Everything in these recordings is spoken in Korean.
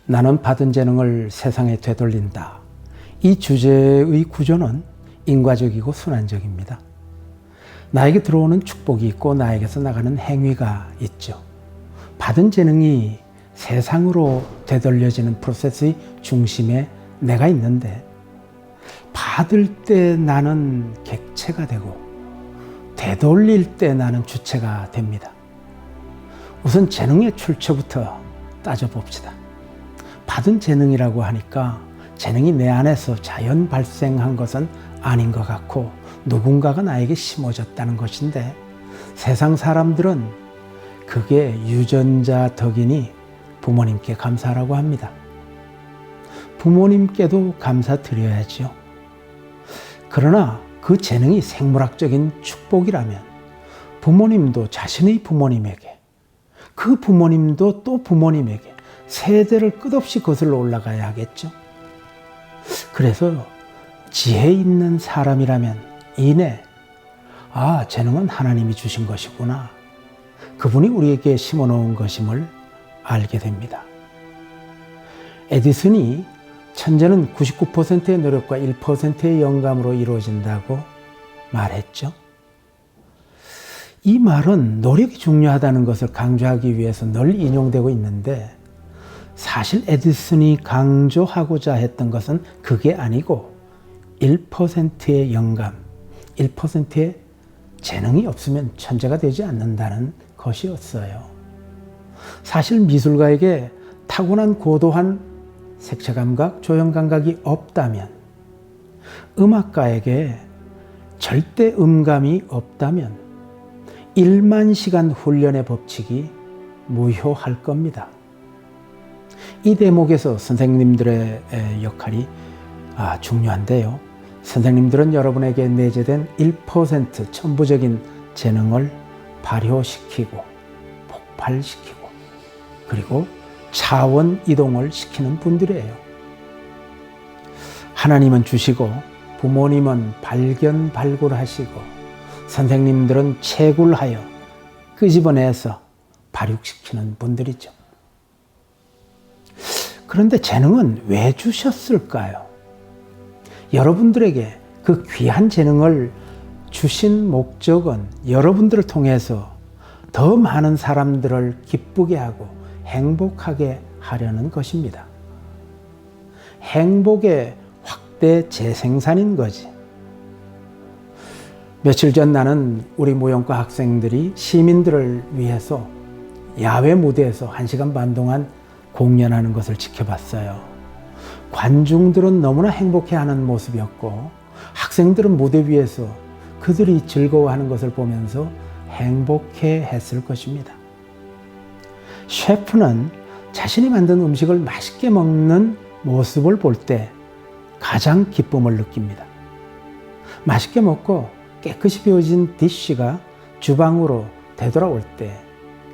나는 받은 재능을 세상에 되돌린다. 이 주제의 구조는 인과적이고 순환적입니다. 나에게 들어오는 축복이 있고 나에게서 나가는 행위가 있죠. 받은 재능이 세상으로 되돌려지는 프로세스의 중심에 내가 있는데, 받을 때 나는 객체가 되고 되돌릴 때 나는 주체가 됩니다. 우선 재능의 출처부터 따져봅시다. 받은 재능이라고 하니까 재능이 내 안에서 자연 발생한 것은 아닌 것 같고 누군가가 나에게 심어졌다는 것인데, 세상 사람들은 그게 유전자 덕이니 부모님께 감사하라고 합니다. 부모님께도 감사드려야죠. 그러나 그 재능이 생물학적인 축복이라면 부모님도 자신의 부모님에게, 그 부모님도 또 부모님에게 세대를 끝없이 거슬러 올라가야 하겠죠. 그래서 지혜 있는 사람이라면 이내 재능은 하나님이 주신 것이구나, 그분이 우리에게 심어놓은 것임을 알게 됩니다. 에디슨이 천재는 99%의 노력과 1%의 영감으로 이루어진다고 말했죠. 이 말은 노력이 중요하다는 것을 강조하기 위해서 늘 인용되고 있는데, 사실 에디슨이 강조하고자 했던 것은 그게 아니고 1%의 영감, 1%의 재능이 없으면 천재가 되지 않는다는 것이었어요. 사실 미술가에게 타고난 고도한 색채감각, 조형감각이 없다면, 음악가에게 절대 음감이 없다면 1만 시간 훈련의 법칙이 무효할 겁니다. 이 대목에서 선생님들의 역할이 중요한데요. 선생님들은 여러분에게 내재된 1% 천부적인 재능을 발효시키고 폭발시키고 그리고 차원 이동을 시키는 분들이에요. 하나님은 주시고 부모님은 발견 발굴하시고 선생님들은 채굴하여 끄집어내서 발육시키는 분들이죠. 그런데 재능은 왜 주셨을까요? 여러분들에게 그 귀한 재능을 주신 목적은 여러분들을 통해서 더 많은 사람들을 기쁘게 하고 행복하게 하려는 것입니다. 행복의 확대 재생산인 거지. 며칠 전 나는 우리 무용과 학생들이 시민들을 위해서 야외 무대에서 1시간 반 동안 공연하는 것을 지켜봤어요. 관중들은 너무나 행복해하는 모습이었고 학생들은 무대 위에서 그들이 즐거워하는 것을 보면서 행복해했을 것입니다. 셰프는 자신이 만든 음식을 맛있게 먹는 모습을 볼 때 가장 기쁨을 느낍니다. 맛있게 먹고 깨끗이 비워진 디쉬가 주방으로 되돌아올 때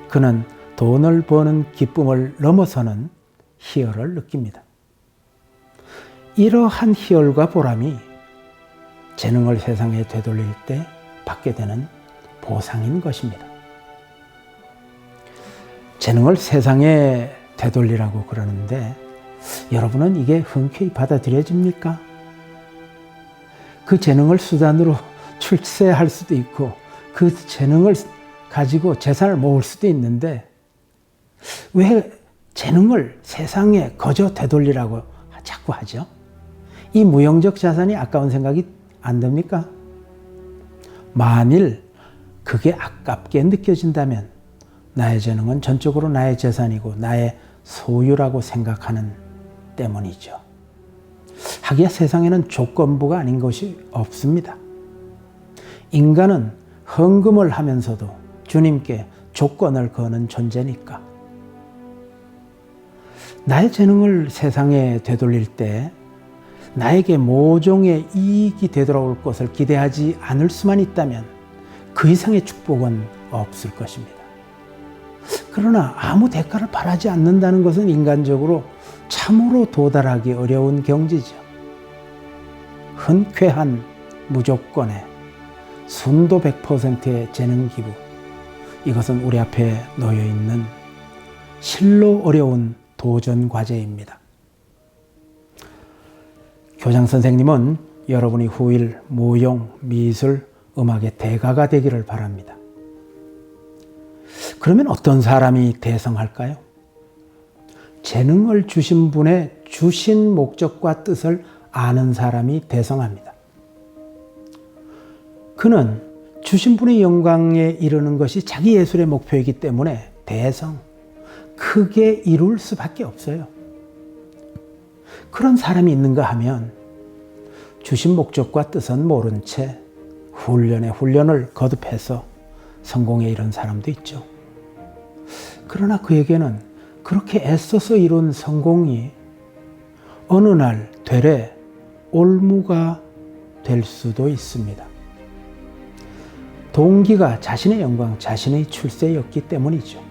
그는 돈을 버는 기쁨을 넘어서는 희열을 느낍니다. 이러한 희열과 보람이 재능을 세상에 되돌릴 때 받게 되는 보상인 것입니다. 재능을 세상에 되돌리라고 그러는데 여러분은 이게 흔쾌히 받아들여집니까? 그 재능을 수단으로 출세할 수도 있고 그 재능을 가지고 재산을 모을 수도 있는데 왜 재능을 세상에 거저 되돌리라고 자꾸 하죠? 이 무형적 자산이 아까운 생각이 안 듭니까? 만일 그게 아깝게 느껴진다면 나의 재능은 전적으로 나의 재산이고 나의 소유라고 생각하는 때문이죠. 하기야 세상에는 조건부가 아닌 것이 없습니다. 인간은 헌금을 하면서도 주님께 조건을 거는 존재니까. 나의 재능을 세상에 되돌릴 때 나에게 모종의 이익이 되돌아올 것을 기대하지 않을 수만 있다면 그 이상의 축복은 없을 것입니다. 그러나 아무 대가를 바라지 않는다는 것은 인간적으로 참으로 도달하기 어려운 경지죠. 흔쾌한 무조건의 순도 100%의 재능 기부, 이것은 우리 앞에 놓여 있는 실로 어려운 도전 과제입니다. 교장 선생님은 여러분이 후일 무용, 미술, 음악의 대가가 되기를 바랍니다. 그러면 어떤 사람이 대성할까요? 재능을 주신 분의 주신 목적과 뜻을 아는 사람이 대성합니다. 그는 주신 분의 영광에 이르는 것이 자기 예술의 목표이기 때문에 대성, 크게 이룰 수밖에 없어요. 그런 사람이 있는가 하면 주신 목적과 뜻은 모른 채 훈련에 훈련을 거듭해서 성공에 이른 사람도 있죠. 그러나 그에게는 그렇게 애써서 이룬 성공이 어느 날 되레 올무가 될 수도 있습니다. 동기가 자신의 영광, 자신의 출세였기 때문이죠.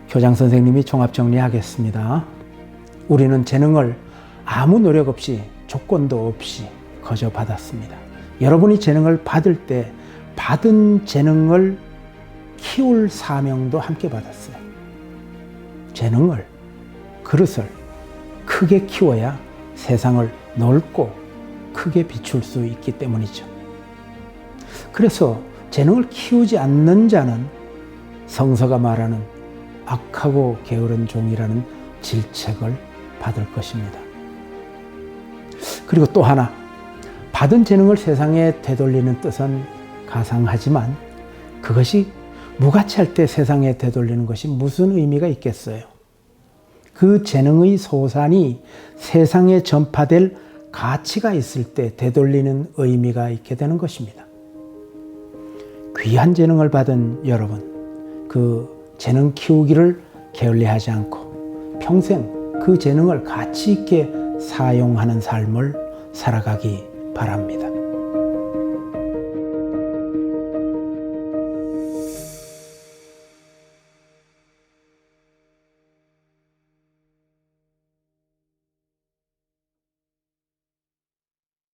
교장 선생님이 종합 정리하겠습니다. 우리는 재능을 아무 노력 없이 조건도 없이 거저 받았습니다. 여러분이 재능을 받을 때 받은 재능을 키울 사명도 함께 받았어요. 재능을, 그릇을 크게 키워야 세상을 넓고 크게 비출 수 있기 때문이죠. 그래서 재능을 키우지 않는 자는 성서가 말하는 악하고 게으른 종이라는 질책을 받을 것입니다. 그리고 또 하나, 받은 재능을 세상에 되돌리는 뜻은 가상하지만 그것이 무가치할 때 세상에 되돌리는 것이 무슨 의미가 있겠어요? 그 재능의 소산이 세상에 전파될 가치가 있을 때 되돌리는 의미가 있게 되는 것입니다. 귀한 재능을 받은 여러분, 그 재능 키우기를 게을리하지 않고 평생 그 재능을 가치 있게 사용하는 삶을 살아가기 바랍니다.